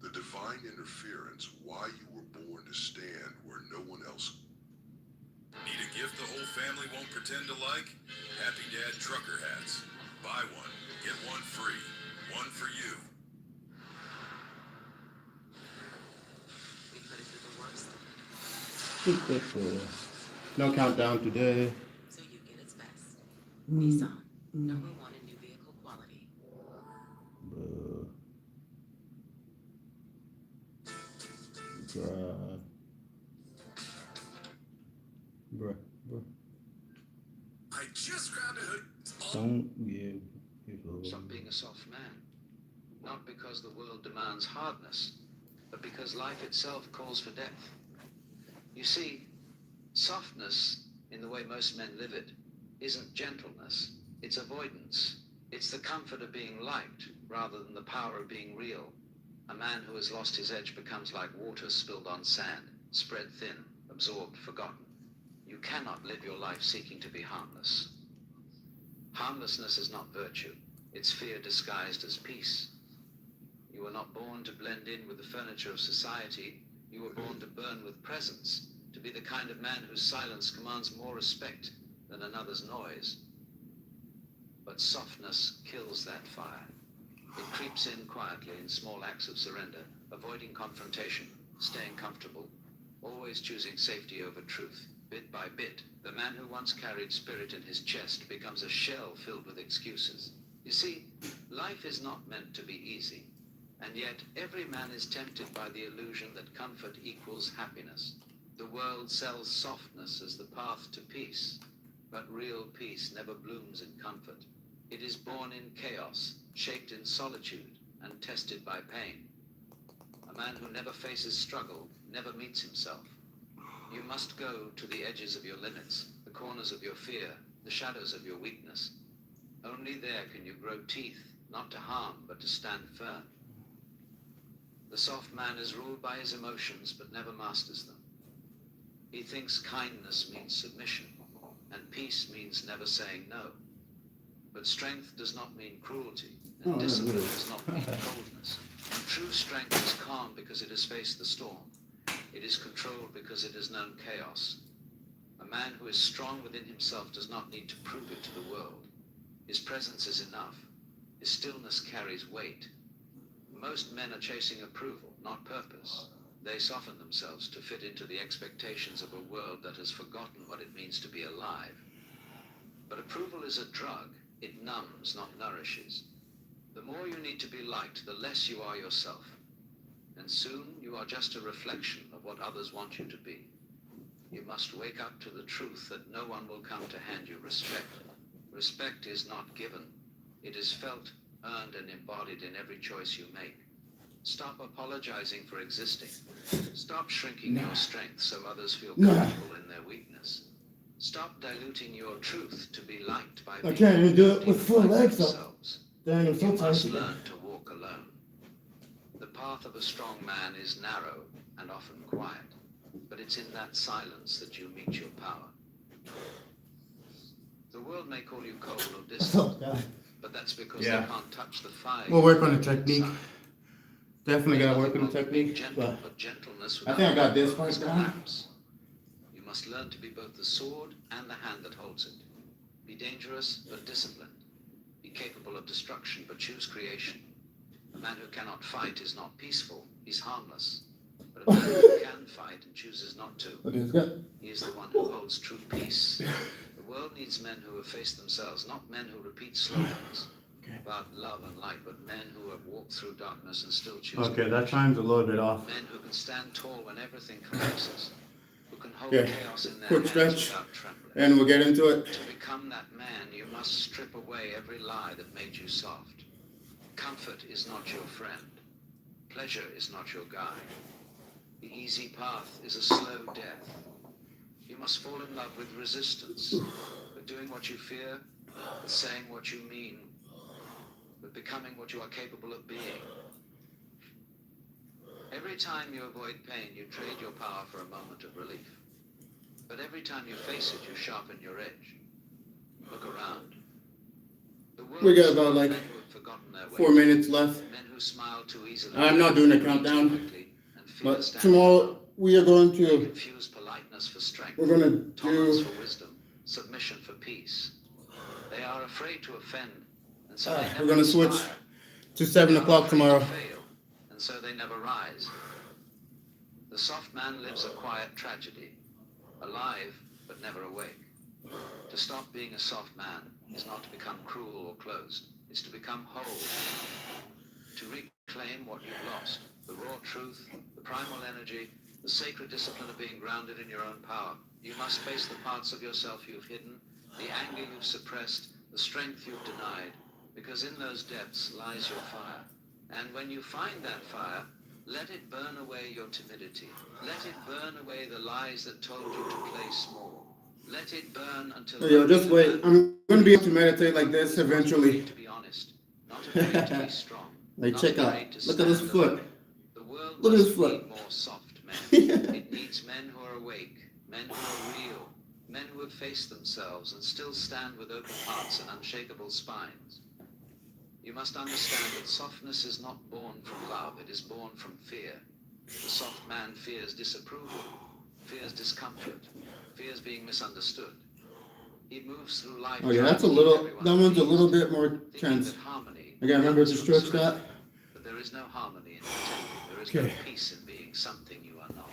The divine interference, why you were born to stand where no one else. Need a gift the whole family won't pretend to like? Happy Dad trucker hats. Buy one, get one free. One for you. We put it through the worst, No countdown today. so you get its best. Nissan, number one in new vehicle quality. Bruh. Bruh. Bruh. I just grabbed a hood. Don't give. Stop being a soft man. Not because the world demands hardness, but because life itself calls for depth. You see, softness, in the way most men live it, isn't gentleness, it's avoidance. It's the comfort of being liked rather than the power of being real. A man who has lost his edge becomes like water spilled on sand, spread thin, absorbed, forgotten. You cannot live your life seeking to be harmless. Harmlessness is not virtue. It's fear disguised as peace. You were not born to blend in with the furniture of society. You were born to burn with presence, to be the kind of man whose silence commands more respect than another's noise. But softness kills that fire. It creeps in quietly in small acts of surrender, avoiding confrontation, staying comfortable, always choosing safety over truth. Bit by bit, the man who once carried spirit in his chest becomes a shell filled with excuses. You see, life is not meant to be easy, and yet every man is tempted by the illusion that comfort equals happiness. The world sells softness as the path to peace, but real peace never blooms in comfort. It is born in chaos, shaped in solitude, and tested by pain. A man who never faces struggle never meets himself. You must go to the edges of your limits, the corners of your fear, the shadows of your weakness. Only there can you grow teeth, not to harm, but to stand firm. The soft man is ruled by his emotions, but never masters them. He thinks kindness means submission, and peace means never saying no. But strength does not mean cruelty, and discipline does not mean coldness. True strength is calm because it has faced the storm. It is controlled because it has known chaos. A man who is strong within himself does not need to prove it to the world. His presence is enough. His stillness carries weight. Most men are chasing approval, not purpose. They soften themselves to fit into the expectations of a world that has forgotten what it means to be alive. But approval is a drug. It numbs, not nourishes. The more you need to be liked, the less you are yourself. And soon you are just a reflection of what others want you to be. You must wake up to the truth that no one will come to hand you respect. Respect is not given. It is felt, earned, and embodied in every choice you make. Stop apologizing for existing. Stop shrinking your strength so others feel comfortable in their weakness. Stop diluting your truth to be liked by people I can't even do it with full like legs up. themselves. Dang, I'm so You tired must today. learn to walk alone. The path of a strong man is narrow and often quiet, but it's in that silence that you meet your power. The world may call you cold or Oh, distant, God. but that's because Yeah. they can't touch the fire. We'll you work on the carry technique. inside. Definitely There's gotta work nothing on the wrong with being technique. gentle, But gentleness I think I got this without part is down. collapse. You must learn to be both the sword and the hand that holds it. Be dangerous, but disciplined. Be capable of destruction, but choose creation. A man who cannot fight is not peaceful, he's harmless. But a man who can fight and chooses not to, Look at this guy. he is the one who holds true peace. The world needs men who have faced themselves, not men who repeat slogans about love and light, but men who have walked through darkness and still choose Okay, that conviction. time's a little bit off. Men who can stand tall when everything collapses, who can hold Okay, chaos in their quick hands stretch, without trembling. and we'll get into it. To become that man, you must strip away every lie that made you soft. Comfort is not your friend. Pleasure is not your guide. The easy path is a slow death. You must fall in love with resistance, with doing what you fear, with saying what you mean, with becoming what you are capable of being. Every time you avoid pain, you trade your power for a moment of relief. But every time you face it, you sharpen your edge. Look around. The world We got is about, full of like, men who have forgotten their 4 ways. minutes left. Men who smile too easily. I'm not doing a countdown, quickly, and fear but standing tomorrow alone. we are going They to, confuse politeness for strength, we're gonna tolerance do, for wisdom, submission for peace. They are afraid to offend, and so Ah, they we're never gonna switch aspire. to 7 They are o'clock afraid tomorrow. to fail, and so they never rise. The soft man lives a quiet tragedy, alive but never awake. To stop being a soft man is not to become cruel or closed, it's to become whole. To reclaim what you've lost, the raw truth, the primal energy, the sacred discipline of being grounded in your own power. You must face the parts of yourself you've hidden, the anger you've suppressed, the strength you've denied, because in those depths lies your fire. And when you find that fire, let it burn away your timidity. Let it burn away the lies that told you to play small. Let it burn until... Yo, just wait. I'm gonna be able to meditate like this Not eventually. afraid to be honest, not afraid to be strong. Like, not check out. afraid to Look at this stand foot. alone. The world Look at doesn't his foot. need more soft men. It needs men who are awake, men who are real, men who have faced themselves and still stand with open hearts and unshakable spines. You must understand that softness is not born from love, it is born from fear. The soft man fears disapproval, fears discomfort, fears being misunderstood. He moves through life. Oh yeah, trying that's a to keep little, everyone that one's a little pleased, bit more thinking tense. that harmony Again, remember comes to from stretch surrender. that. But there is no harmony in pretending. There is Okay. no peace in being something you are not.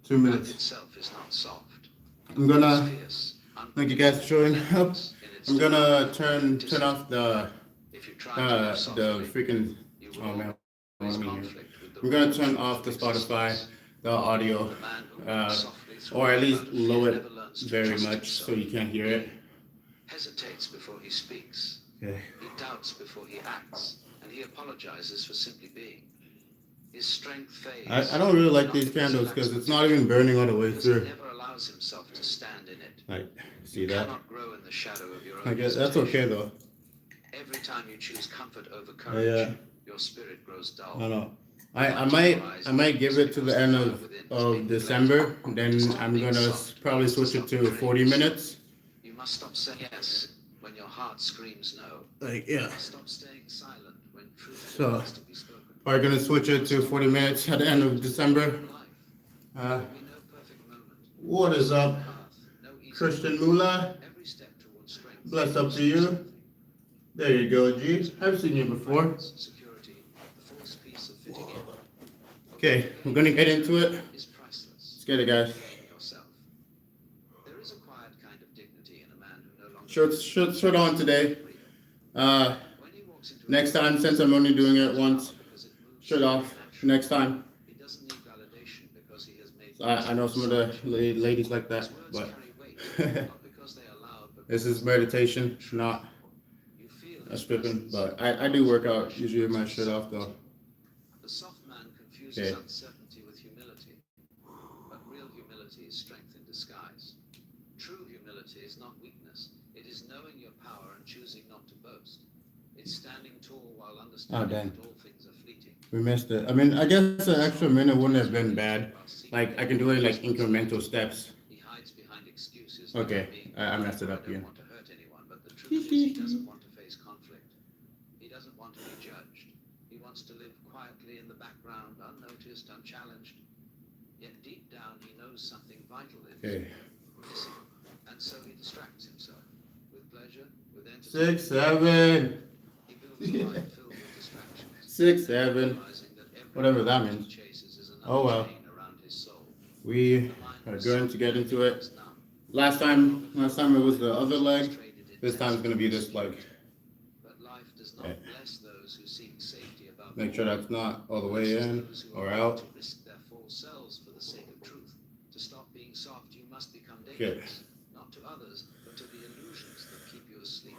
2 Life minutes. itself is not soft. I'm gonna, It's fierce, thank you guys for showing up. relentless in its I'm gonna denial, turn off the, If you try to live softly, freaking, you will oh man. always I'm conflict with the I'm gonna raw turn truth off the of Spotify, existence. the audio, The man who walks softly through or at life least out of fear lower it never learns to very trust much himself. so you can't hear it. Hesitates before he speaks. Okay. He doubts before he acts, and he apologizes for simply being. His strength fades. I don't really like not these because he candles lacks because it's not even burning all the way because he through. never allows himself to stand in it. Like, see You that? cannot grow in the shadow of your own I guess that's okay though. Every time you choose comfort over courage, Yeah. your spirit grows dull. I don't know. I might give it to the end of December. Then I'm gonna probably switch it to 40 minutes. You must stop saying yes when your heart screams no. Like, yeah. Stop staying silent when truth So, has to be spoken. We're gonna switch it to 40 minutes at the end of December. There will be no perfect moment. What is up, Path, no easy Christian way. Mula? Every step towards strength. Bless up to you. There you go, G. I've seen you before. Security, the false peace of fitting in. Okay, we're gonna get into it. Is priceless. Let's get it, guys. Yourself. There is a quiet kind of dignity in a man who no longer Shirt on today. When he walks into a Next time, since I'm only doing it once, because it moves shirt off. Next time. He doesn't need validation because he has made I know some of the ladies like that, His words but carry weight, not because they are loud, but this is meditation, not you feel a his stripping. presence. But I do work out usually with my shirt off though. The soft man confuses Okay. uncertainty with humility, but real humility is strength in disguise. True humility is not weakness, it is knowing your power and choosing not to boast. It's standing tall while understanding dang. that all things are fleeting. We missed it. I mean, I guess an extra minute wouldn't have been bad. Like I can do it like incremental steps. He hides behind excuses. Okay, being I messed it up I don't again. want to hurt anyone, but the truth is he doesn't want to face conflict. He doesn't want to be judged. He wants to live quietly in the background, unnoticed, unchallenged. Yet deep down he knows something vital is Okay. missing, and so he distracts himself with pleasure, with entertainment. 6, 7, He builds a life filled with distractions. 6, 7. realizing that every Whatever that path he means. chases is another Oh well. chain around his soul. We are going to get into it. Last time it was the other leg. This time it's gonna be this leg. But life does not Okay. bless those who seek safety above Make sure that's not all the way in or out. to risk their false selves for the sake of truth. To stop being soft, you must become Okay. dangerous, not to others, but to the illusions that keep you asleep.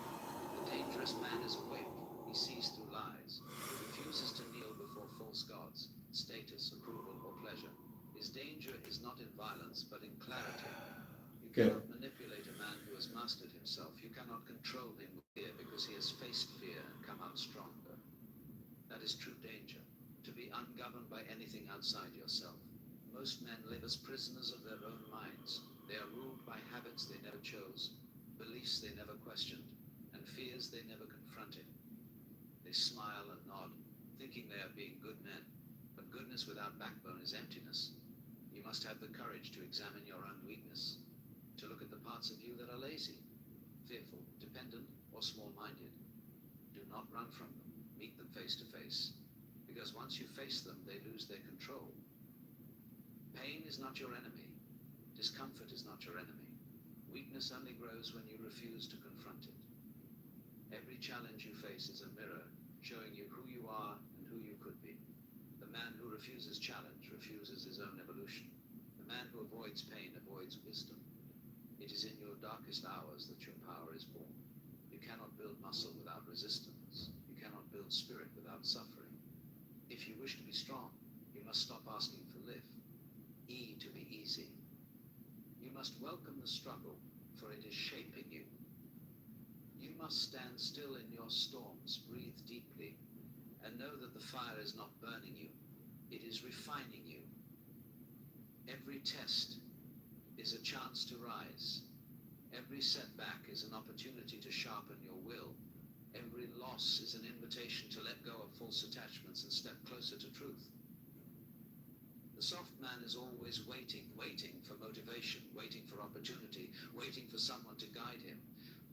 The dangerous man is awake. He sees through lies. He refuses to kneel before false gods, status, approval, or pleasure. His danger is not in violence, but in clarity. You Okay. cannot manipulate a man who has mastered resist fear and come out stronger. That is true danger, to be ungoverned by anything outside yourself. Most men live as prisoners of their own minds. They are ruled by habits they never chose, beliefs they never questioned, and fears they never confronted. They smile and nod, thinking they are being good men, but goodness without backbone is emptiness. You must have the courage to examine your own weakness, to look at the parts of you that are lazy, fearful, dependent, or small-minded. Do not run from them. Meet them face to face, because once you face them, they lose their control. Pain is not your enemy. Discomfort is not your enemy. Weakness only grows when you refuse to confront it. Every challenge you face is a mirror showing you who you are and who you could be. The man who refuses challenge refuses his own evolution. The man who avoids pain avoids wisdom. It is in your darkest hours that your power is born. You cannot build muscle without resistance. You cannot build spirit without suffering. If you wish to be strong, you must stop asking for lift. E to be easy. You must welcome the struggle, for it is shaping you. You must stand still in your storms, breathe deeply, and know that the fire is not burning you. It is refining you. Every test is a chance to rise. Every setback is an opportunity to sharpen your will. Every loss is an invitation to let go of false attachments and step closer to truth. The soft man is always waiting for motivation, waiting for opportunity, waiting for someone to guide him.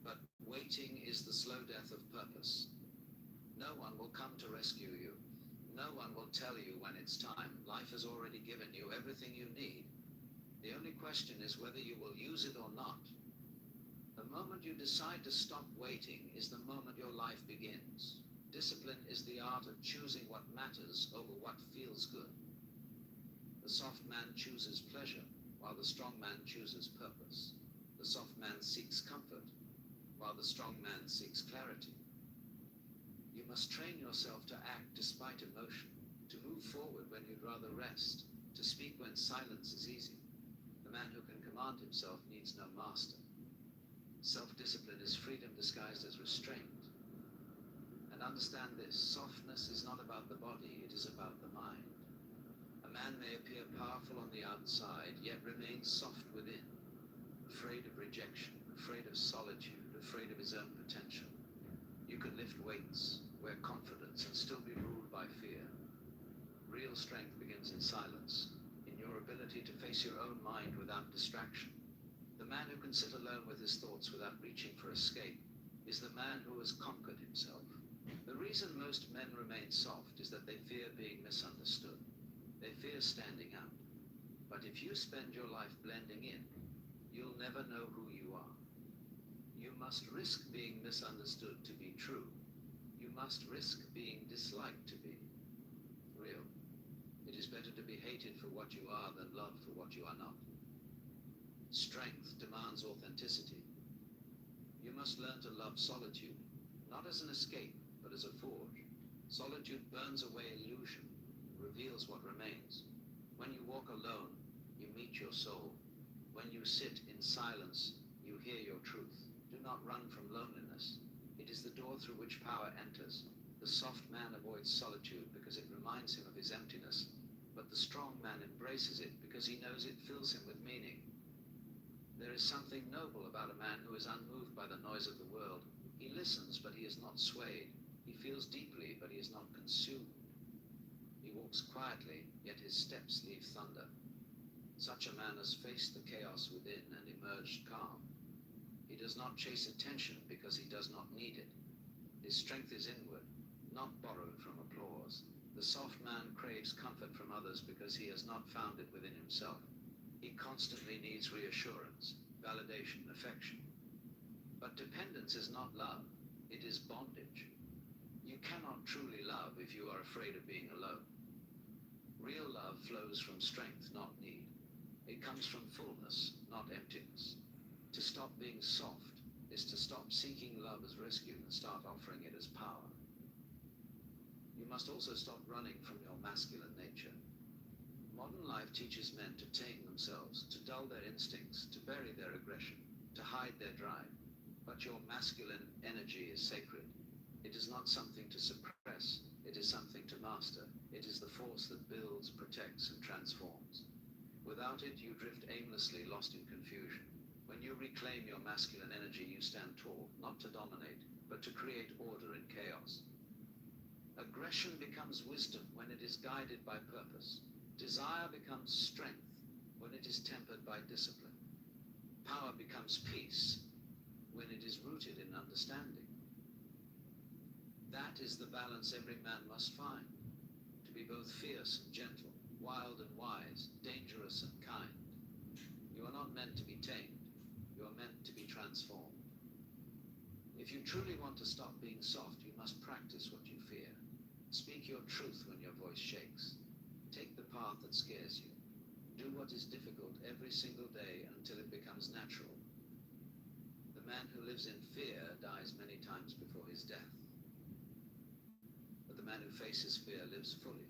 But waiting is the slow death of purpose. No one will come to rescue you. No one will tell you when it's time. Life has already given you everything you need. The only question is whether you will use it or not. The moment you decide to stop waiting is the moment your life begins. Discipline is the art of choosing what matters over what feels good. The soft man chooses pleasure, while the strong man chooses purpose. The soft man seeks comfort, while the strong man seeks clarity. You must train yourself to act despite emotion, to move forward when you'd rather rest, to speak when silence is easy. The man who can command himself needs no master. Self-discipline is freedom disguised as restraint. And understand this, softness is not about the body, it is about the mind. A man may appear powerful on the outside, yet remain soft within, afraid of rejection, afraid of solitude, afraid of his own potential. You can lift weights, wear confidence, and still be ruled by fear. Real strength begins in silence, in your ability to face your own mind without distraction. The man who can sit alone with his thoughts without reaching for escape is the man who has conquered himself. The reason most men remain soft is that they fear being misunderstood. They fear standing out. But if you spend your life blending in, you'll never know who you are. You must risk being misunderstood to be true. You must risk being disliked to be real. It is better to be hated for what you are than loved for what you are not. Strength demands authenticity. You must learn to love solitude, not as an escape, but as a forge. Solitude burns away illusion, reveals what remains. When you walk alone, you meet your soul. When you sit in silence, you hear your truth. Do not run from loneliness. It is the door through which power enters. The soft man avoids solitude because it reminds him of his emptiness, but the strong man embraces it because he knows it fills him with meaning. There is something noble about a man who is unmoved by the noise of the world. He listens, but he is not swayed. He feels deeply, but he is not consumed. He walks quietly, yet his steps leave thunder. Such a man has faced the chaos within and emerged calm. He does not chase attention because he does not need it. His strength is inward, not borrowed from applause. The soft man craves comfort from others because he has not found it within himself. He constantly needs reassurance, validation, affection. But dependence is not love, it is bondage. You cannot truly love if you are afraid of being alone. Real love flows from strength, not need. It comes from fullness, not emptiness. To stop being soft is to stop seeking love as rescue and start offering it as power. You must also stop running from your masculine nature. Modern life teaches men to tame themselves, to dull their instincts, to bury their aggression, to hide their drive. But your masculine energy is sacred. It is not something to suppress, it is something to master. It is the force that builds, protects, and transforms. Without it, you drift aimlessly, lost in confusion. When you reclaim your masculine energy, you stand tall, not to dominate, but to create order in chaos. Aggression becomes wisdom when it is guided by purpose. Desire becomes strength when it is tempered by discipline. Power becomes peace when it is rooted in understanding. That is the balance every man must find, to be both fierce and gentle, wild and wise, dangerous and kind. You are not meant to be tamed, you are meant to be transformed. If you truly want to stop being soft, you must practice what you fear. Speak your truth when your voice shakes. Take the path that scares you. Do what is difficult every single day until it becomes natural. The man who lives in fear dies many times before his death. But the man who faces fear lives fully,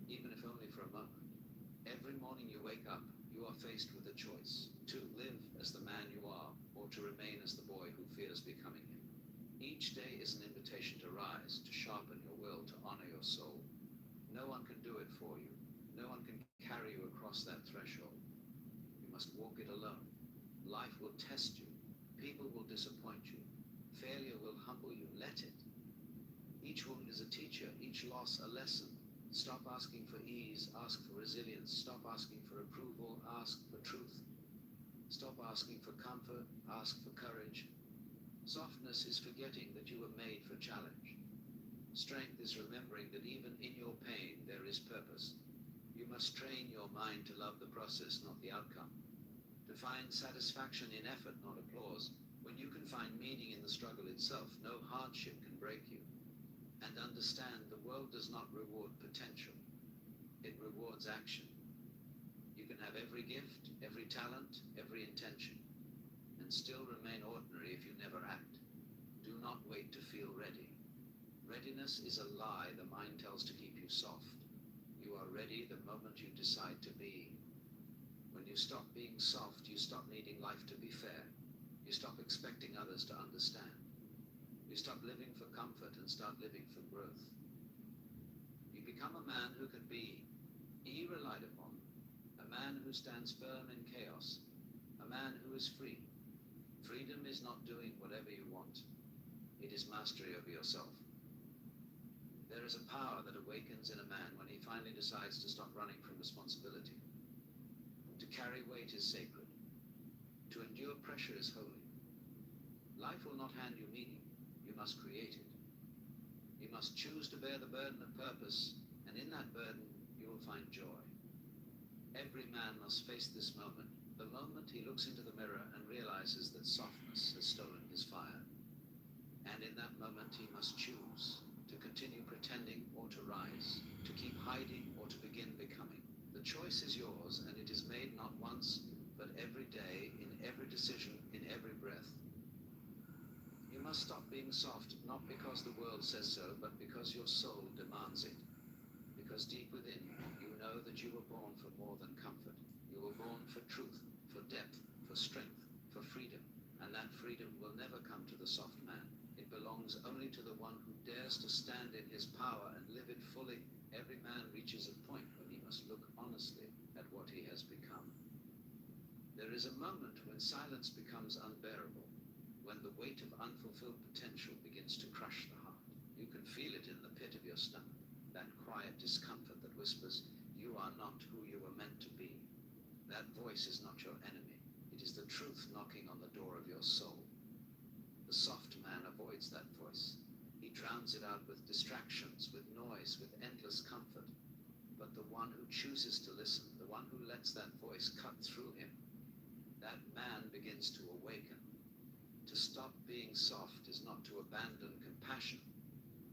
even if only for a moment. Every morning you wake up, you are faced with a choice: to live as the man you are, or to remain as the boy who fears becoming him. Each day is an invitation to rise, to sharpen your will, to honor your soul. No one can do it for you. No one can carry you across that threshold. You must walk it alone. Life will test you. People will disappoint you. Failure will humble you. Let it. Each wound is a teacher, each loss a lesson. Stop asking for ease, ask for resilience. Stop asking for approval, ask for truth. Stop asking for comfort, ask for courage. Softness is forgetting that you were made for challenge. Strength is remembering that even in your pain there is purpose. You must train your mind to love the process, not the outcome. To find satisfaction in effort, not applause. When you can find meaning in the struggle itself, no hardship can break you. And understand, the world does not reward potential. It rewards action. You can have every gift, every talent, every intention, and still remain ordinary if you never act. Do not wait to feel ready. Readiness is a lie the mind tells to keep you soft. You are ready the moment you decide to be. When you stop being soft, you stop needing life to be fair. You stop expecting others to understand. You stop living for comfort and start living for growth. You become a man who can be relied upon, a man who stands firm in chaos, a man who is free. Freedom is not doing whatever you want. It is mastery over yourself. There is a power that awakens in a man when he finally decides to stop running from responsibility. To carry weight is sacred. To endure pressure is holy. Life will not hand you meaning. You must create it. You must choose to bear the burden of purpose, and in that burden you will find joy. Every man must face this moment, the moment he looks into the mirror and realizes that softness has stolen his fire. And in that moment he must choose to continue pretending or to rise, to keep hiding or to begin becoming. The choice is yours, and it is made not once, but every day, in every decision, in every breath. You must stop being soft, not because the world says so, but because your soul demands it. Because deep within you know that you were born for more than comfort. You were born for truth, for depth, for strength, for freedom. And that freedom will never come to the soft man. It belongs only to the one who dares to stand in his power and live it fully. Every man reaches a point when he must look honestly at what he has become. There is a moment when silence becomes unbearable, when the weight of unfulfilled potential begins to crush the heart. You can feel it in the pit of your stomach, that quiet discomfort that whispers, you are not who you were meant to be. That voice is not your enemy. It is the truth knocking on the door of your soul. The soft man avoids that voice. He drowns it out with distractions, with noise, with endless comfort. But the one who chooses to listen, the one who lets that voice cut through him, that man begins to awaken. To stop being soft is not to abandon compassion.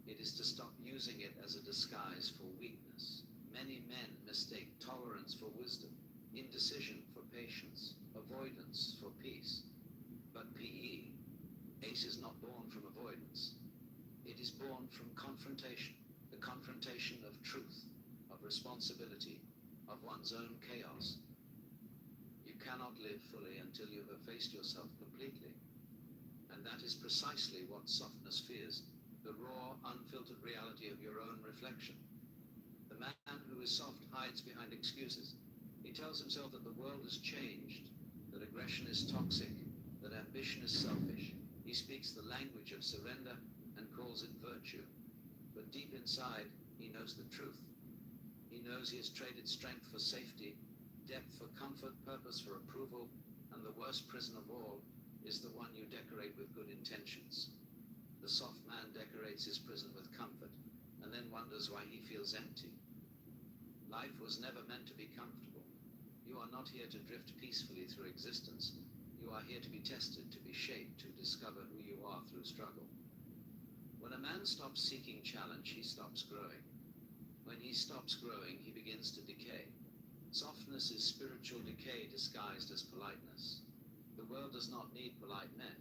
It is to stop using it as a disguise for weakness. Many men mistake tolerance for wisdom, indecision for patience, avoidance for peace. But PE, ACE is not born from avoidance. It is born from confrontation, the confrontation of truth, of responsibility, of one's own chaos. You cannot live fully until you have faced yourself completely. And that is precisely what softness fears. the raw, unfiltered reality of your own reflection. The man who is soft hides behind excuses. He tells himself that the world has changed, that aggression is toxic, that ambition is selfish. He speaks the language of surrender and calls it virtue. But deep inside, he knows the truth. He knows he has traded strength for safety, depth for comfort, purpose for approval, and the worst prison of all is the one you decorate with good intentions. The soft man decorates his prison with comfort, and then wonders why he feels empty. Life was never meant to be comfortable. You are not here to drift peacefully through existence. You are here to be tested, to be shaped, to discover who you are through struggle. When a man stops seeking challenge, he stops growing. When he stops growing, he begins to decay. Softness is spiritual decay disguised as politeness. The world does not need polite men.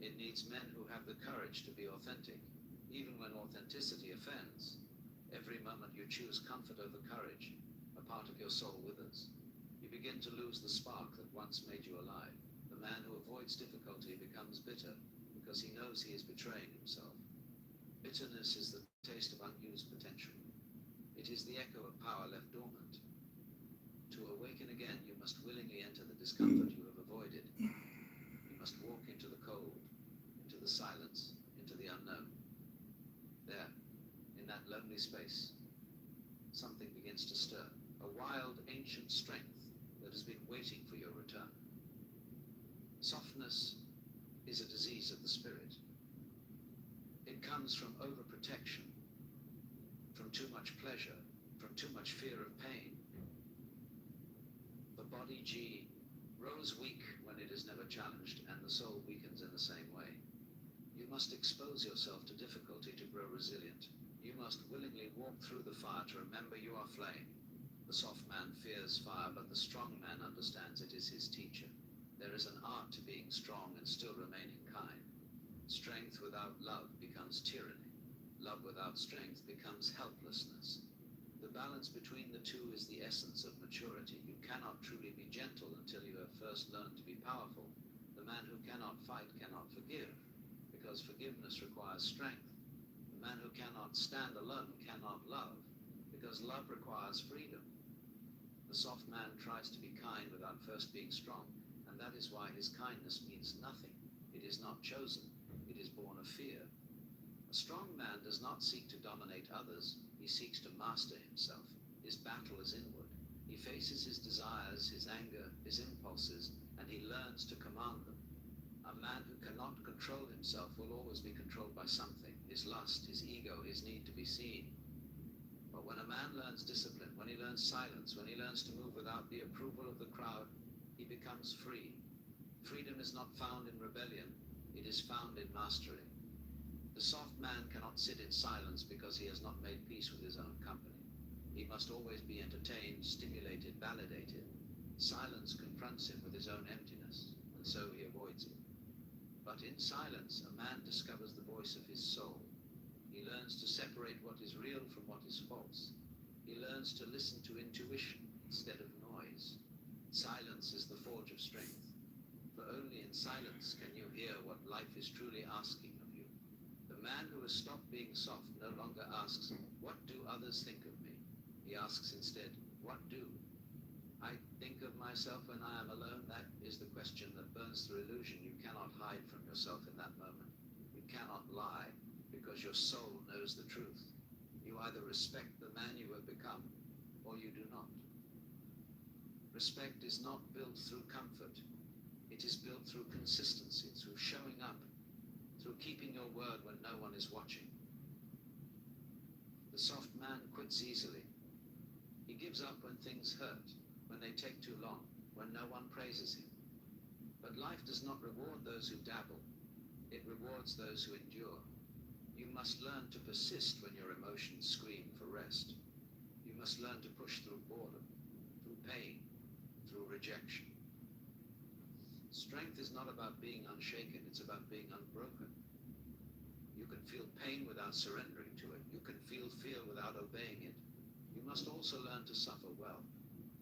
It needs men who have the courage to be authentic, even when authenticity offends. Every moment you choose comfort over courage, a part of your soul withers. You begin to lose the spark that once made you alive. The man who avoids difficulty becomes bitter because he knows he is betraying himself. Bitterness is the taste of unused potential. It is the echo of power left dormant. To awaken again, you must willingly enter the discomfort you have avoided. You must walk into the cold, into the silence, into the unknown. There, in that lonely space, something begins to stir, a wild, ancient strength that has been waiting for your return. Softness is a disease of the spirit. It comes from overprotection, from too much pleasure, from too much fear of pain. The body G grows weak when it is never challenged, and the soul weakens in the same way. You must expose yourself to difficulty to grow resilient. You must willingly walk through the fire to remember you are flame. The soft man fears fire, but the strong man understands it is his teacher. There is an art to being strong and still remaining kind. Strength without love becomes tyranny. Love without strength becomes helplessness. The balance between the two is the essence of maturity. You cannot truly be gentle until you have first learned to be powerful. The man who cannot fight cannot forgive, because forgiveness requires strength. The man who cannot stand alone cannot love, because love requires freedom. The soft man tries to be kind without first being strong, and that is why his kindness means nothing. It is not chosen. It is born of fear. A strong man does not seek to dominate others. He seeks to master himself. His battle is inward. He faces his desires, his anger, his impulses, and he learns to command them. A man who cannot control himself will always be controlled by something, his lust, his ego, his need to be seen. But when a man learns discipline, when he learns silence, when he learns to move without the approval of the crowd, he becomes free. Freedom is not found in rebellion, it is found in mastery. The soft man cannot sit in silence because he has not made peace with his own company. He must always be entertained, stimulated, validated. Silence confronts him with his own emptiness, and so he avoids it. But in silence, a man discovers the voice of his soul. He learns to separate what is real from what is false. He learns to listen to intuition instead of noise. Silence is the forge of strength, for only in silence can you hear what life is truly asking of you. The man who has stopped being soft no longer asks, "What do others think of me?" He asks instead, "What do I think of myself when I am alone?" That is the question that burns through illusion. You cannot hide from yourself in that moment. You cannot lie, because your soul knows the truth. You either respect the man you have become, or you do not. Respect is not built through comfort. It is built through consistency, through showing up, through keeping your word when no one is watching. The soft man quits easily. He gives up when things hurt, when they take too long, when no one praises him. But life does not reward those who dabble. It rewards those who endure. You must learn to persist when your emotions scream for rest. You must learn to push through boredom, through pain, through rejection. Strength is not about being unshaken, it's about being unbroken. You can feel pain without surrendering to it. You can feel fear without obeying it. You must also learn to suffer well.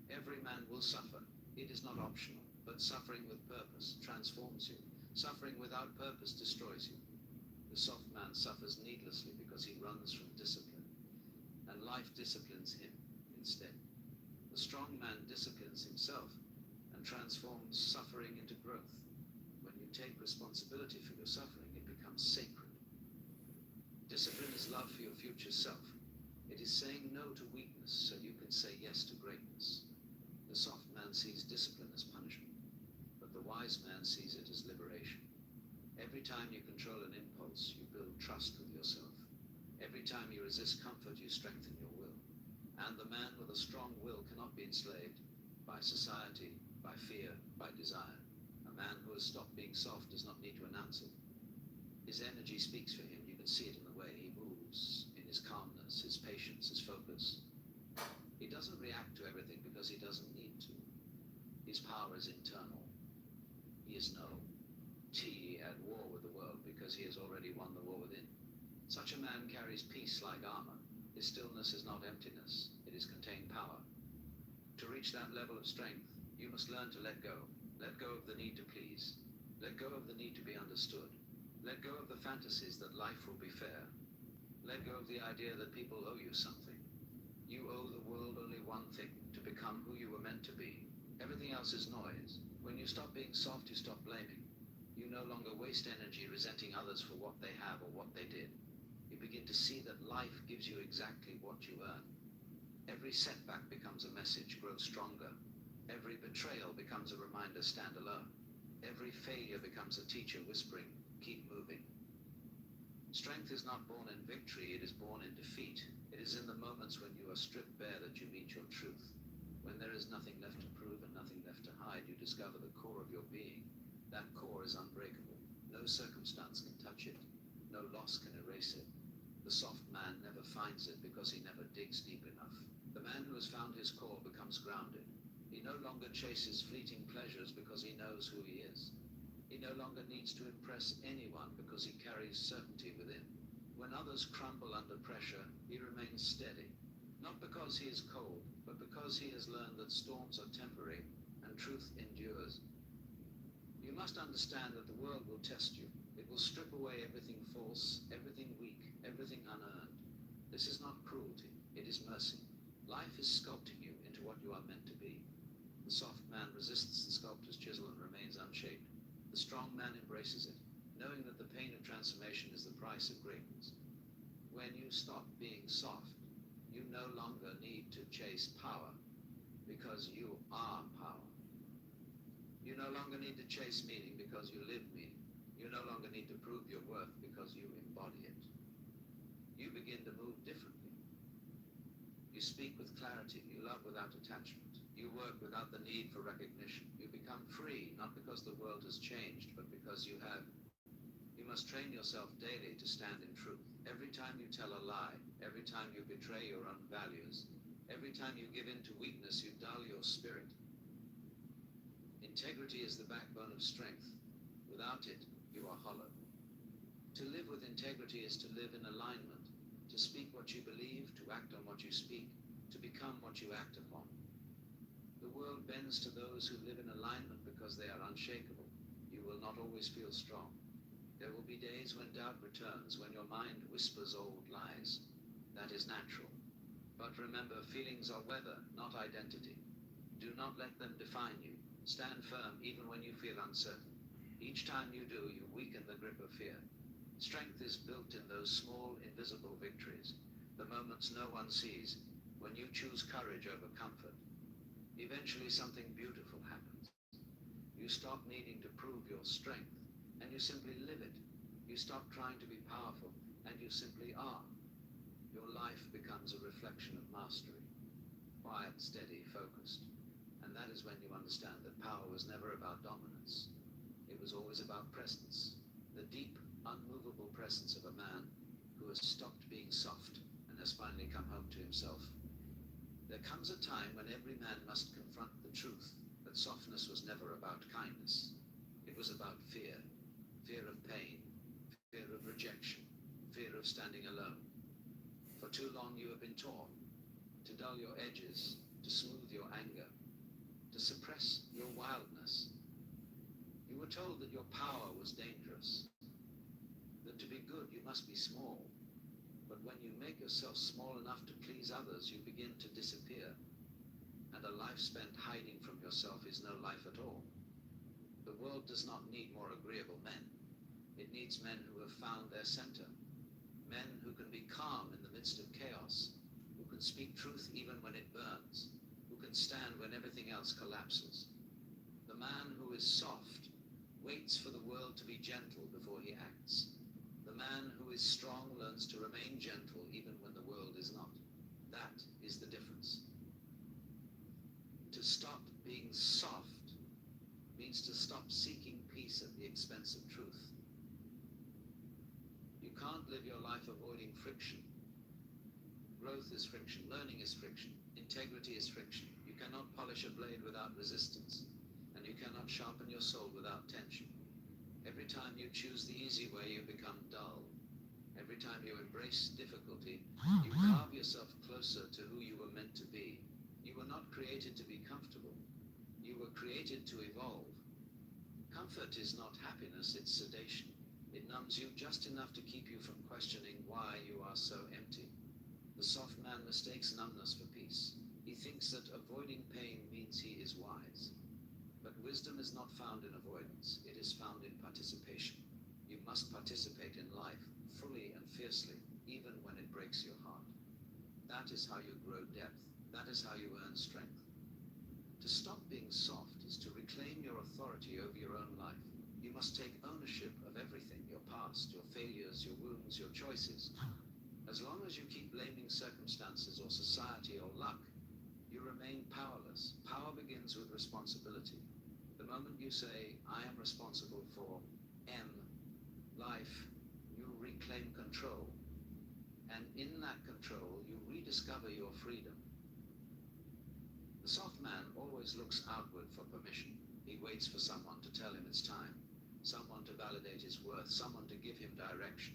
Every man will suffer. It is not optional, but suffering with purpose transforms you. Suffering without purpose destroys you. The soft man suffers needlessly because he runs from discipline, and life disciplines him instead. The strong man disciplines himself and transforms suffering into growth. When you take responsibility for your suffering, it becomes sacred. Discipline is love for your future self. It is saying no to weakness so you can say yes to greatness. The soft man sees discipline as punishment, but the wise man sees it as liberation. Every time you control an impulse, you build trust with yourself. Every time you resist comfort, you strengthen your will. And the man with a strong will cannot be enslaved by society, by fear, by desire. A man who has stopped being soft does not need to announce it. His energy speaks for him. You can see it in the way he moves, in his calmness, his patience, his focus. He doesn't react to everything because he doesn't need to. His power is internal. He is no at war with the world because he has already won the war within. Such a man carries peace like armor. His stillness is not emptiness, it is contained power. To reach that level of strength, you must learn to let go. Let go of the need to please. Let go of the need to be understood. Let go of the fantasies that life will be fair. Let go of the idea that people owe you something. You owe the world only one thing, to become who you were meant to be. Everything else is noise. When you stop being soft, you stop blaming. You no longer waste energy resenting others for what they have or what they did. You begin to see that life gives you exactly what you earn. Every setback becomes a message, grow stronger. Every betrayal becomes a reminder, stand alone. Every failure becomes a teacher whispering, keep moving. Strength is not born in victory, it is born in defeat. It is in the moments when you are stripped bare that you meet your truth. When there is nothing left to prove and nothing left to hide, you discover the core of your being. That core is unbreakable. No circumstance can touch it. No loss can erase it. The soft man never finds it because he never digs deep enough. The man who has found his core becomes grounded. He no longer chases fleeting pleasures because he knows who he is. He no longer needs to impress anyone because he carries certainty within. When others crumble under pressure, he remains steady. Not because he is cold, but because he has learned that storms are temporary and truth endures. You must understand that the world will test you. It will strip away everything false, everything weak, everything unearned. This is not cruelty, it is mercy. Life is sculpting you into what you are meant to be. The soft man resists the sculptor's chisel and remains unshaped. The strong man embraces it, knowing that the pain of transformation is the price of greatness. When you stop being soft, you no longer need to chase power, because you are power. You no longer need to chase meaning because you live meaning. You no longer need to prove your worth because you embody it. You begin to move differently. You speak with clarity. You love without attachment. You work without the need for recognition. You become free, not because the world has changed, but because you have. You must train yourself daily to stand in truth. Every time you tell a lie, every time you betray your own values, every time you give in to weakness, you dull your spirit. Integrity is the backbone of strength. Without it, you are hollow. To live with integrity is to live in alignment, to speak what you believe, to act on what you speak, to become what you act upon. The world bends to those who live in alignment because they are unshakable. You will not always feel strong. There will be days when doubt returns, when your mind whispers old lies. That is natural. But remember, feelings are weather, not identity. Do not let them define you. Stand firm even when you feel uncertain. Each time you do, you weaken the grip of fear. Strength is built in those small, invisible victories, the moments no one sees, when you choose courage over comfort. Eventually something beautiful happens. You stop needing to prove your strength, and you simply live it. You stop trying to be powerful, and you simply are. Your life becomes a reflection of mastery, quiet, steady, focused. And that is when you understand that power was never about dominance. It was always about presence, the deep, unmovable presence of a man who has stopped being soft and has finally come home to himself. There comes a time when every man must confront the truth that softness was never about kindness. It was about fear, fear of pain, fear of rejection, fear of standing alone. For too long you have been taught to dull your edges, to smooth your anger, to suppress your wildness. You were told that your power was dangerous. that to be good you must be small. But when you make yourself small enough to please others, you begin to disappear. And a life spent hiding from yourself is no life at all. The world does not need more agreeable men. It needs men who have found their center. Men who can be calm in the midst of chaos, who can speak truth even when it burns, who can stand when everything else collapses. The man who is soft waits for the world to be gentle before he acts. The man who is strong learns to remain gentle even when the world is not. That is the difference. To stop being soft means to stop seeking peace at the expense of truth. You can't live your life avoiding friction. Growth is friction, learning is friction, integrity is friction. You cannot polish a blade without resistance, and you cannot sharpen your soul without tension. Every time you choose the easy way, you become dull. Every time you embrace difficulty, you carve yourself closer to who you were meant to be. You were not created to be comfortable. You were created to evolve. Comfort is not happiness, it's sedation. It numbs you just enough to keep you from questioning why you are so empty. The soft man mistakes numbness for peace. He thinks that avoiding pain means he is wise. But wisdom is not found in avoidance, it is found in participation. You must participate in life, fully and fiercely, even when it breaks your heart. That is how you grow depth, that is how you earn strength. To stop being soft is to reclaim your authority over your own life. You must take ownership of everything, your past, your failures, your wounds, your choices. As long as you keep blaming circumstances or society or luck, you remain powerless. Power begins with responsibility. The moment you say, I am responsible for M, life, you reclaim control. And in that control, you rediscover your freedom. The soft man always looks outward for permission. He waits for someone to tell him it's time, someone to validate his worth, someone to give him direction.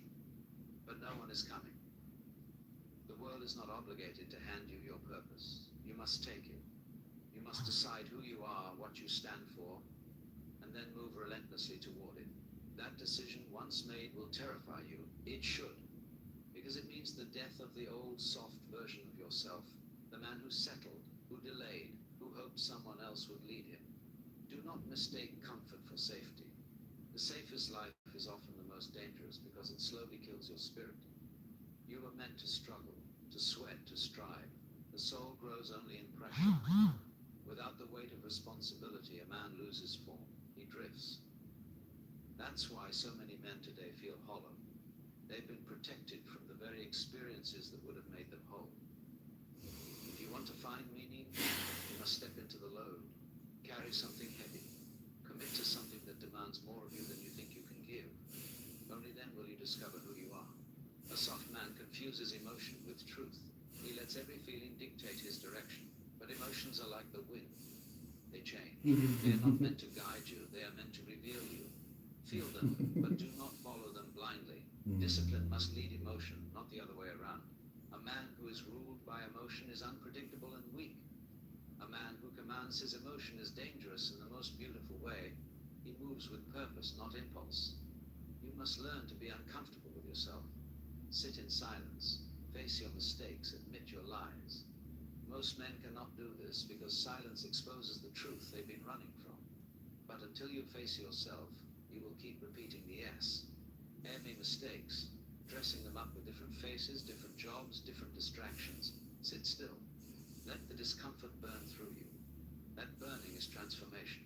But no one is coming. The world is not obligated to hand you your purpose. You must take it. You must decide who you are, what you stand for, and then move relentlessly toward it. That decision, once made, will terrify you. It should. Because it means the death of the old, soft version of yourself, the man who settled, who delayed, who hoped someone else would lead him. Do not mistake comfort for safety. The safest life is often the most dangerous because it slowly kills your spirit. You were meant to struggle, to sweat, to strive. The soul grows only in pressure. Without the weight of responsibility, a man loses form. He drifts. That's why so many men today feel hollow. They've been protected from the very experiences that would have made them whole. If you want to find meaning, you must step into the load. Carry something heavy. Commit to something that demands more of you than you think you can give. Only then will you discover who you are. A soft man confuses emotion with truth. He lets every feeling dictate his direction. But emotions are like the wind. They change. They are not meant to guide you. They are meant to reveal you. Feel them, but do not follow them blindly. Discipline must lead emotion, not the other way around. A man who is ruled by emotion is unpredictable and weak. A man who commands his emotion is dangerous in the most beautiful way. He moves with purpose, not impulse. You must learn to be uncomfortable with yourself. Sit in silence. Face your mistakes. Admit your lies. Most men cannot do this because silence exposes the truth they've been running from. But until you face yourself, you will keep repeating the S. Aiming mistakes, dressing them up with different faces, different jobs, different distractions. Sit still. Let the discomfort burn through you. That burning is transformation.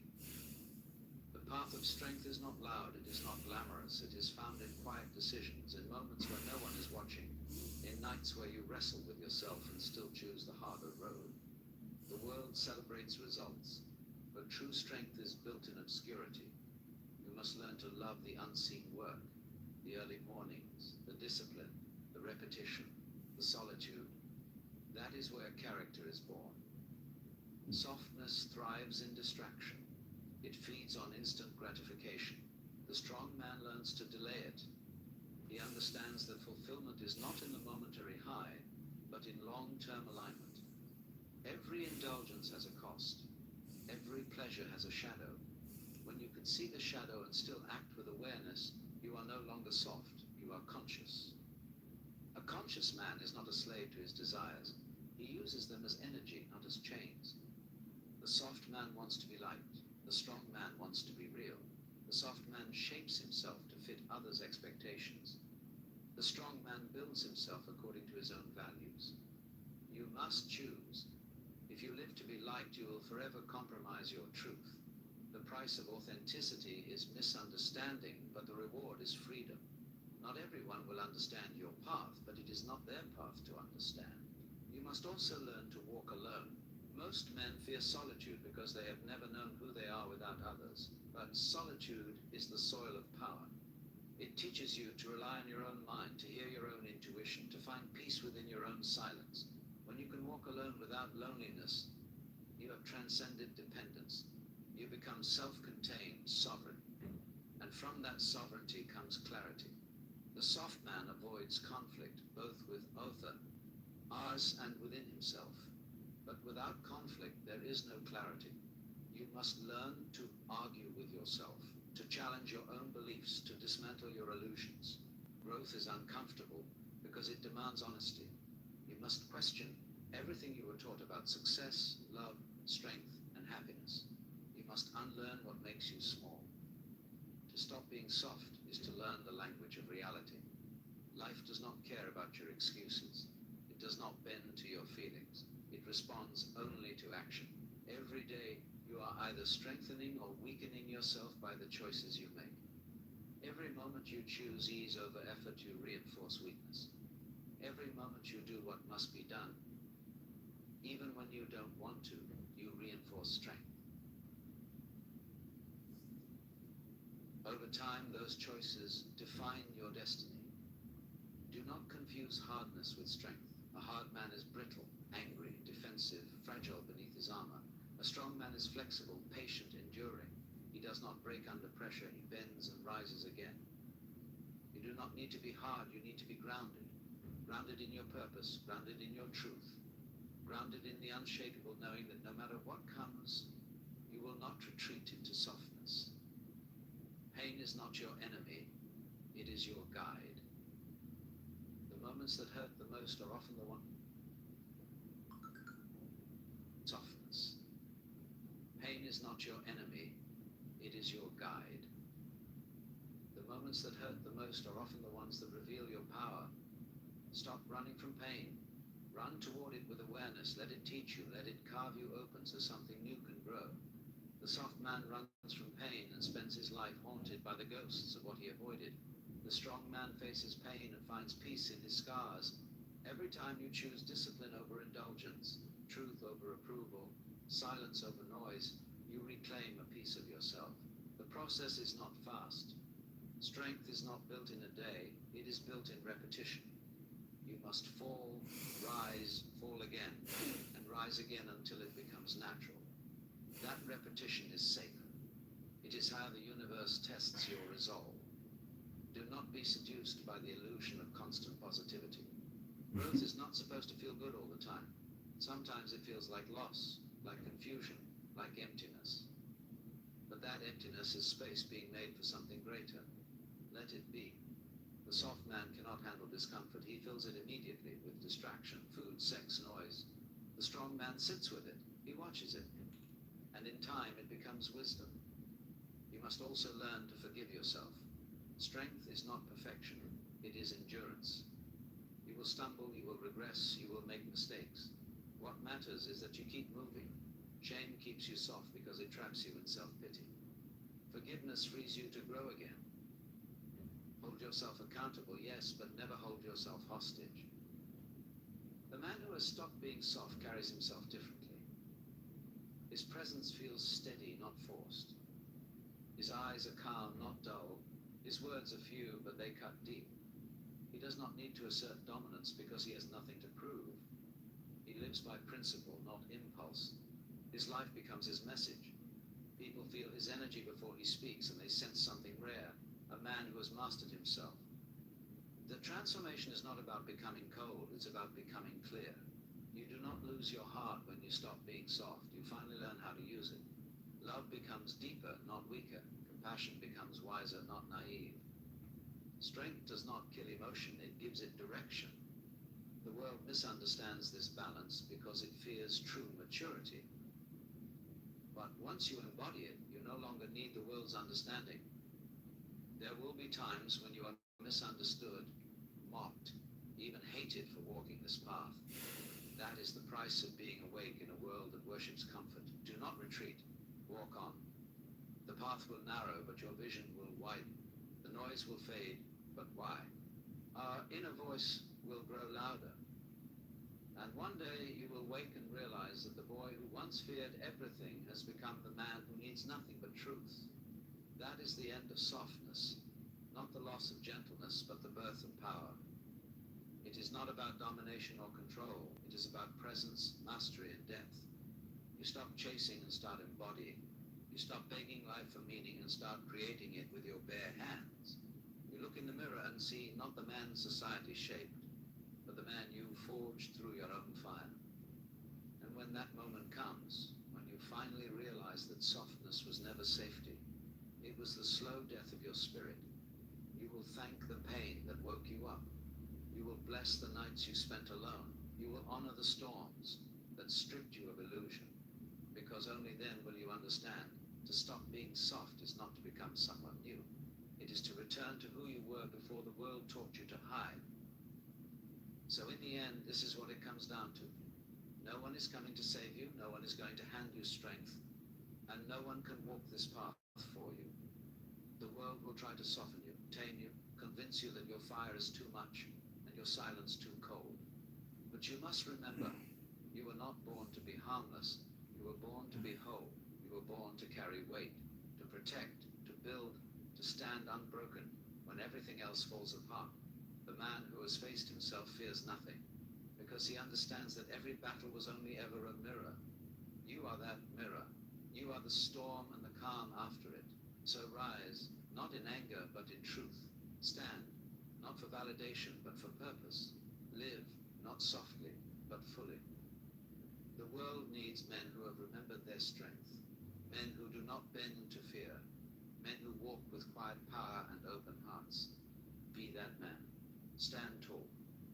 The path of strength is not loud, it is not glamorous, it is found in quiet decisions, in moments where no one is watching, in nights where you wrestle with yourself and still choose the harder road. The world celebrates results, but true strength is built in obscurity. You must learn to love the unseen work, the early mornings, the discipline, the repetition, the solitude. That is where character is born. Softness thrives in distraction. It feeds on instant gratification. The strong man learns to delay it. He understands that fulfillment is not in the momentary high, but in long-term alignment. Every indulgence has a cost. Every pleasure has a shadow. When you can see the shadow and still act with awareness, you are no longer soft. you are conscious. A conscious man is not a slave to his desires. He uses them as energy, not as chains. The soft man wants to be liked. The strong man wants to be real. The soft man shapes himself to fit others' expectations. The strong man builds himself according to his own values. You must choose. If you live to be liked, you will forever compromise your truth. The price of authenticity is misunderstanding, but the reward is freedom. Not everyone will understand your path, but it is not their path to understand. You must also learn to walk alone. Most men fear solitude because they have never known who they are without others. But solitude is the soil of power. It teaches you to rely on your own mind, to hear your own intuition, to find peace within your own silence. When you can walk alone without loneliness, you have transcended dependence. You become self-contained, sovereign. And from that sovereignty comes clarity. The soft man avoids conflict, both with Otha, ours, and within himself. But without conflict, there is no clarity. You must learn to argue with yourself, to challenge your own beliefs, to dismantle your illusions. Growth is uncomfortable because it demands honesty. You must question everything you were taught about success, love, strength, and happiness. You must unlearn what makes you small. To stop being soft is to learn the language of reality. Life does not care about your excuses. It does not bend to your feelings. It responds only to action. Every day, you are either strengthening or weakening yourself by the choices you make. Every moment you choose ease over effort, you reinforce weakness. Every moment you do what must be done, even when you don't want to, you reinforce strength. Over time, those choices define your destiny. Do not confuse hardness with strength. A hard man is brittle, angry, defensive, fragile beneath his armor. A strong man is flexible, patient, enduring. He does not break under pressure. He bends and rises again. You do not need to be hard. You need to be grounded. Grounded in your purpose, grounded in your truth, grounded in the unshakable knowing that no matter what comes, you will not retreat into softness. Pain is not your enemy. It is your guide. The moments that hurt the most are often the ones. Softness. Pain is not your enemy. It is your guide. The moments that hurt the most are often the ones that reveal your power. Stop running from pain. Run toward it with awareness. Let it teach you. Let it carve you open so something new can grow. The soft man runs from pain and spends his life haunted by the ghosts of what he avoided. The strong man faces pain and finds peace in his scars. Every time you choose discipline over indulgence, truth over approval, silence over noise, you reclaim a piece of yourself. The process is not fast. Strength is not built in a day. It is built in repetition. You must fall, rise, fall again, and rise again until it becomes natural. That repetition is safe. It is how the universe tests your resolve. Do not be seduced by the illusion of constant positivity. Growth is not supposed to feel good all the time. Sometimes it feels like loss, like confusion, like emptiness. But that emptiness is space being made for something greater. Let it be. The soft man cannot handle discomfort. He fills it immediately with distraction, food, sex, noise. The strong man sits with it. He watches it. And in time it becomes wisdom. You must also learn to forgive yourself. Strength is not perfection. It is endurance. You will stumble, you will regress, you will make mistakes. What matters is that you keep moving. Shame keeps you soft because it traps you in self-pity. Forgiveness frees you to grow again. Hold yourself accountable, yes, but never hold yourself hostage. The man who has stopped being soft carries himself differently. His presence feels steady, not forced. His eyes are calm, not dull. His words are few, but they cut deep. He does not need to assert dominance because he has nothing to prove. He lives by principle, not impulse. His life becomes his message. People feel his energy before he speaks, and they sense something rare, a man who has mastered himself. The transformation is not about becoming cold, it's about becoming clear. You do not lose your heart when you stop being soft. You finally learn how to use it. Love becomes deeper, not weaker. Compassion becomes wiser, not naive. Strength does not kill emotion, it gives it direction. The world misunderstands this balance because it fears true maturity. But once you embody it, you no longer need the world's understanding. There will be times when you are misunderstood, mocked, even hated for walking this path. That is the price of being awake in a world that worships comfort. Do not retreat. Walk on. The path will narrow, but your vision will widen. The noise will fade, but why? Our inner voice will grow louder. And one day you will wake and realize that the boy who once feared everything has become the man who needs nothing but truth. That is the end of softness, not the loss of gentleness, but the birth of power. It is not about domination or control. It is about presence, mastery, and depth. You stop chasing and start embodying. You stop begging life for meaning and start creating it with your bare hands. You look in the mirror and see not the man society shaped, but the man you forged through your own fire. And when that moment comes, when you finally realize that softness was never safety, it was the slow death of your spirit, you will thank the pain that woke you up. You will bless the nights you spent alone. You will honor the storms that stripped you of illusion, because only then will you understand to stop being soft is not to become someone new. It is to return to who you were before the world taught you to hide. So in the end, this is what it comes down to. No one is coming to save you, no one is going to hand you strength, and no one can walk this path for you. The world will try to soften you, tame you, convince you that your fire is too much and your silence too cold. But you must remember, you were not born to be harmless, you were born to be whole, you were born to carry weight, to protect, to build, to stand unbroken when everything else falls apart. The man who has faced himself fears nothing, because he understands that every battle was only ever a mirror. You are that mirror. You are the storm and the calm after it. So rise, not in anger, but in truth. Stand, not for validation, but for purpose. Live, not softly, but fully. The world needs men who have remembered their strength, men who do not bend to fear, men who walk with quiet power and open hearts. Be that man. Stand tall,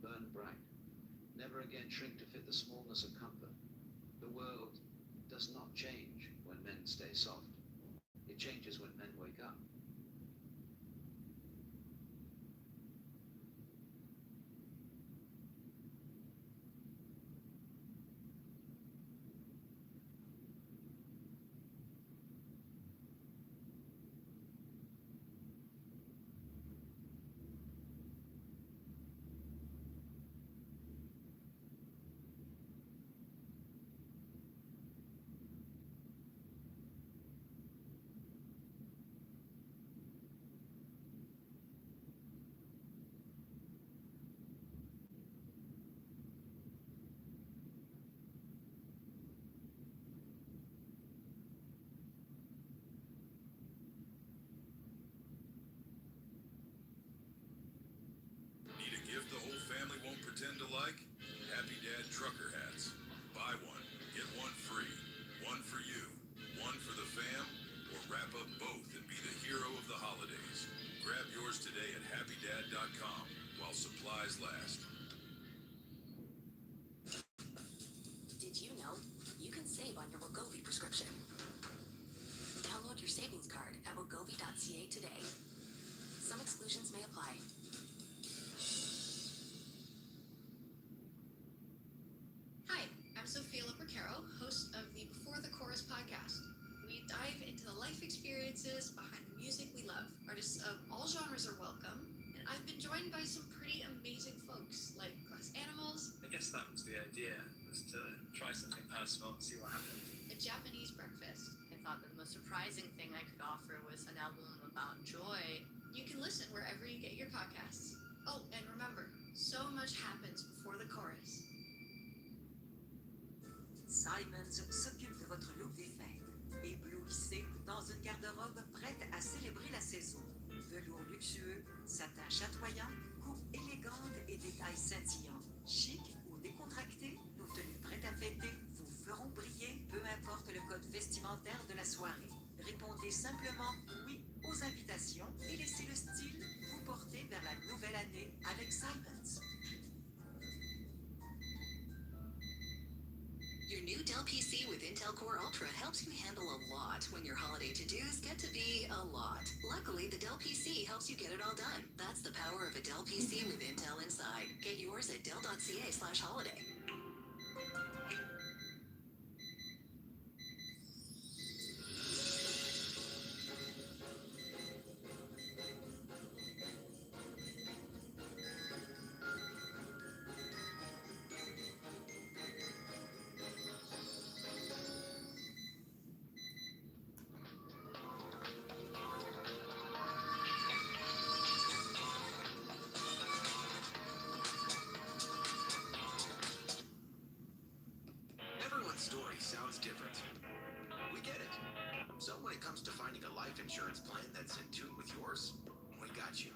burn bright. Never again shrink to fit the smallness of comfort. The world does not change when men stay soft. It changes when men wake up. Need a gift the whole family won't pretend to like? Happy Dad trucker hats. Buy one, get one free. One for you, one for the fam, or wrap up both and be the hero of the holidays. Grab yours today at happydad.com while supplies last. Did you know you can save on your Wegovy prescription? Download your savings card at wegovy.ca today. Some exclusions may apply. Hi, I'm Sophia Lopercaro, host of the Before the Chorus podcast. We dive into the life experiences behind the music we love. Artists of all genres are welcome, and I've been joined by some pretty amazing folks like Glass Animals, I guess that was the idea, was to try something personal and see what happened. A Japanese Breakfast. I thought that the most surprising thing I could offer was an album about joy. You can listen wherever you get your podcasts. Oh, and remember, so much happens before the chorus. Simons s'occupe de votre look des fêtes. Éblouissez dans une garde-robe prête à célébrer la saison. Velours luxueux, satin chatoyant, coupe élégante et détails scintillants. Chic ou décontracté, nos tenues prêtes à fêter vous feront briller, peu importe le code vestimentaire de la soirée. Répondez simplement oui aux invitations et laissez le style vous porter vers la excitements. Your new Dell PC with Intel Core Ultra helps you handle a lot when your holiday to-dos get to be a lot. Luckily, the Dell PC helps you get it all done. That's the power of a Dell PC with Intel inside. Get yours at dell.ca/holiday. Everyone's story sounds different. We get it. So when it comes to finding a life insurance plan that's in tune with yours, we got you.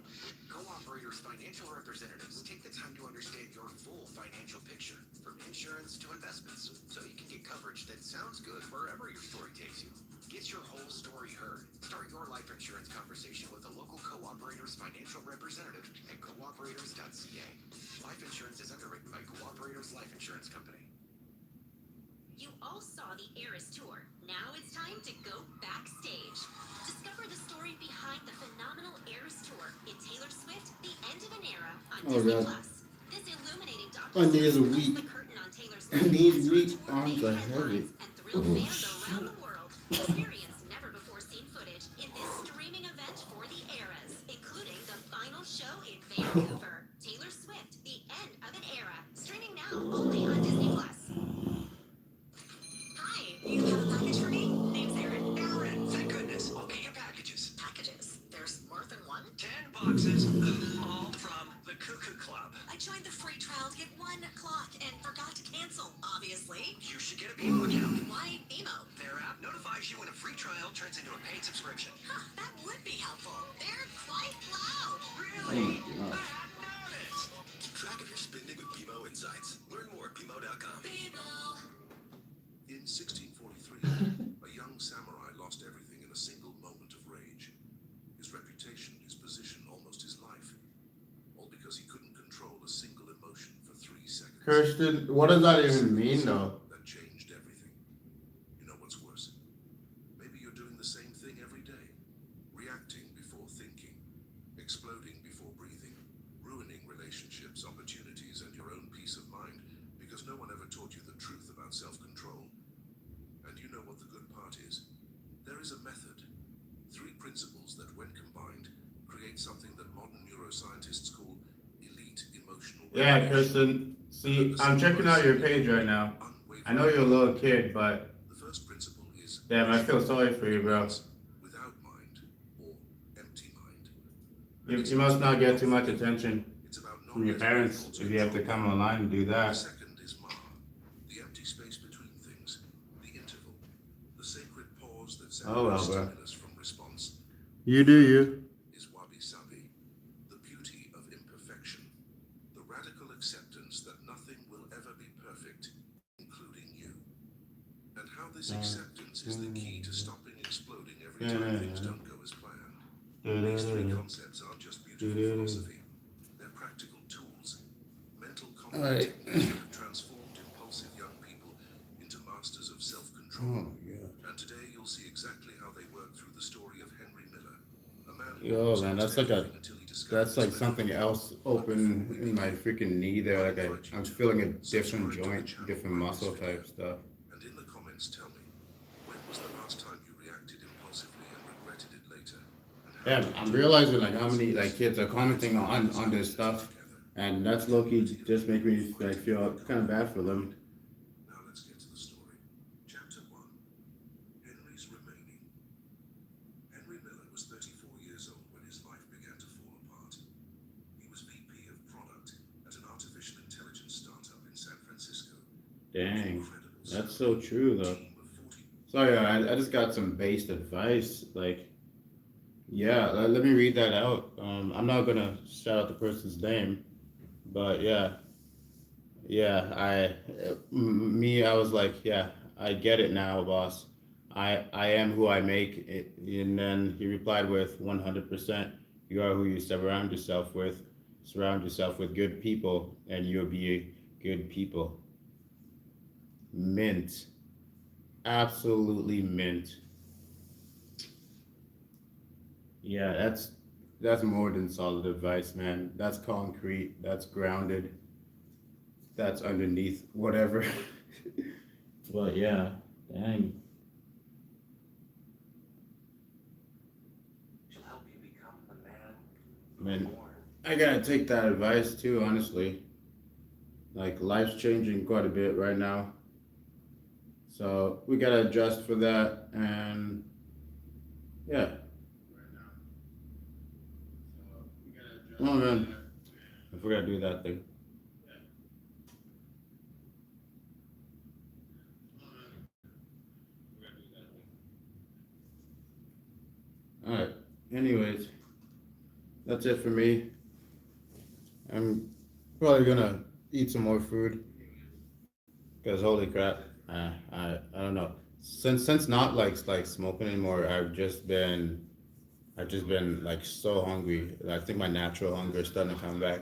Co-operators Financial Representatives take the time to understand your full financial picture, from insurance to investments, so you can get coverage that sounds good wherever your story takes you. Get your whole story heard. Start your life insurance conversation with a local Co-operators Financial Representative at cooperators.ca. Life insurance is underwritten by Cooperators Life Insurance Company. You all saw the Eras Tour. Now it's time to go backstage. Discover the story behind the phenomenal Eras Tour in Taylor Swift: The End of an Era on Oh, Disney God. Plus. This illuminating And these docuseries weak- pulls the curtain on Taylor and Swift these as her weak tour arms made are headlines heavy. and thrilled Oh, fans shit. around the world. Experience never-before-seen footage in this streaming event for the Eras, including the final show in Vancouver. Taylor Swift: The End of an Era, streaming now only on Disney Plus. Hi, you have a package for me? Name's Erin. Aaron, thank goodness. I'll get your packages. Packages? There's more than one? 10 boxes, all from the Cuckoo Club. I joined the free trial to get one clock and forgot to cancel, obviously. You should get a BMO account. Why BMO? Their app notifies you when a free trial turns into a paid subscription. Huh, that would be helpful. They're quite loud. Really? Oh, God. I hadn't noticed. Keep track of your spending with BMO Insights. Learn more at BMO.com. BMO. In 1643, a young samurai lost everything in a single moment of rage. His reputation, his position, almost his life. All because he couldn't control a single emotion for 3 seconds. Kirsten, what does that even mean, though? That changed everything. You know what's worse? Maybe you're doing the same thing every day. Reacting before thinking. Exploding before breathing. Ruining relationships, opportunities, and your own peace of mind because no one ever taught you the truth about self-control. And you know what the good part is? There is a method. 3 principles that, when combined, create something that modern neuroscientists call elite emotional Yeah, regulation. Kirsten. See, I'm checking out your page right now. I know you're a little kid, but The first principle is damn, I feel sorry for you, bro. without mind or empty mind. You must not get too much attention It's about not from your letting parents thoughts if you have to control come online and do The that. second is ma, the empty space between things, the interval, the sacred pause that Oh, well, separates bro. stimulus from response, You do you. is wabi-sabi, the beauty of imperfection, the radical acceptance that nothing will ever be perfect, including you. And how this acceptance is the key to stopping exploding every time things don't go as planned. These 3 concepts aren't just beautiful philosophy, they're practical tools, mental combat Alright. techniques that have transformed impulsive young people into masters of self-control. Oh, yeah. And today you'll see exactly how they work through the story of Henry Miller, a man who Yo, almost man, lost that's like a- everything until he discovered That's like his something medical else open in my freaking knee there. Like I'm feeling a different joint, different muscle type stuff. And in the comments, tell me, when was the last time you reacted impulsively and regretted it later? And how Yeah, did I'm you realizing deal like how with many this? like kids are commenting on this stuff, and that's low-key just make me like feel kind of bad for them. Now let's get to the story. Chapter 1. Henry's Remaining. Henry Miller was 34 years old when his life began to fall apart. He was VP of Product at an artificial intelligence startup in San Francisco. Dang, Incredible that's so true though. team of 40 Sorry, I just got some based advice. Like, yeah, let me read that out. I'm not gonna shout out the person's name, but yeah, I was like, yeah, I get it now, boss. I am who I make it. And then he replied with 100%. You are who you surround yourself with. Surround yourself with good people, and you'll be good people. Mint. Absolutely mint. Yeah, that's more than solid advice, man. That's concrete. That's grounded. That's underneath whatever. But yeah, dang, She'll help you become the man man. born. I gotta take that advice too, honestly. Like life's changing quite a bit right now, so we gotta adjust for that. And yeah, oh man, I forgot to do that thing. All right. Anyways, that's it for me. I'm probably gonna eat some more food because holy crap, I don't know. Since not like smoking anymore, I've just been like so hungry. I think my natural hunger is starting to come back.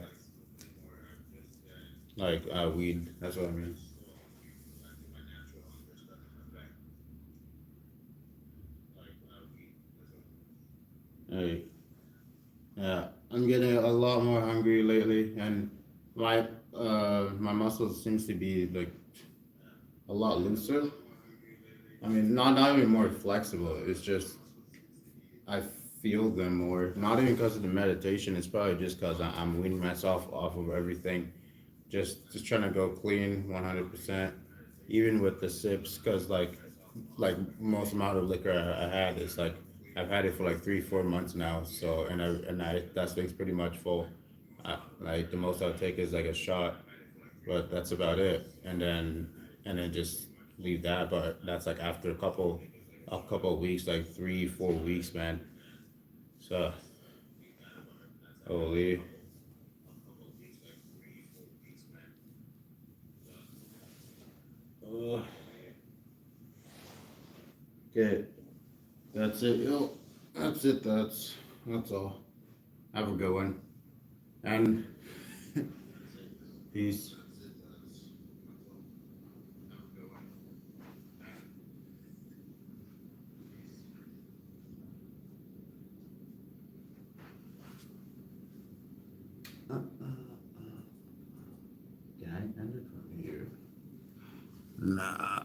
Like weed. That's what I mean. Hey, yeah, I'm getting a lot more hungry lately, and my muscles seems to be like a lot looser. I mean, not even more flexible. It's just I feel them more. Not even because of the meditation. It's probably just because I'm weaning myself off of everything. Just trying to go clean 100%. Even with the sips, because like most amount of liquor I had is like I've had it for like 3 4 months now. So and I that thing's pretty much full. Like the most I'll take is like a shot, but that's about it. And then just leave that. But that's like after a couple of weeks, like 3 4 weeks, man. So holy, uh, okay, that's it, yo. That's it. That's all. Have a good one, and peace. Can I end it from here? Nah.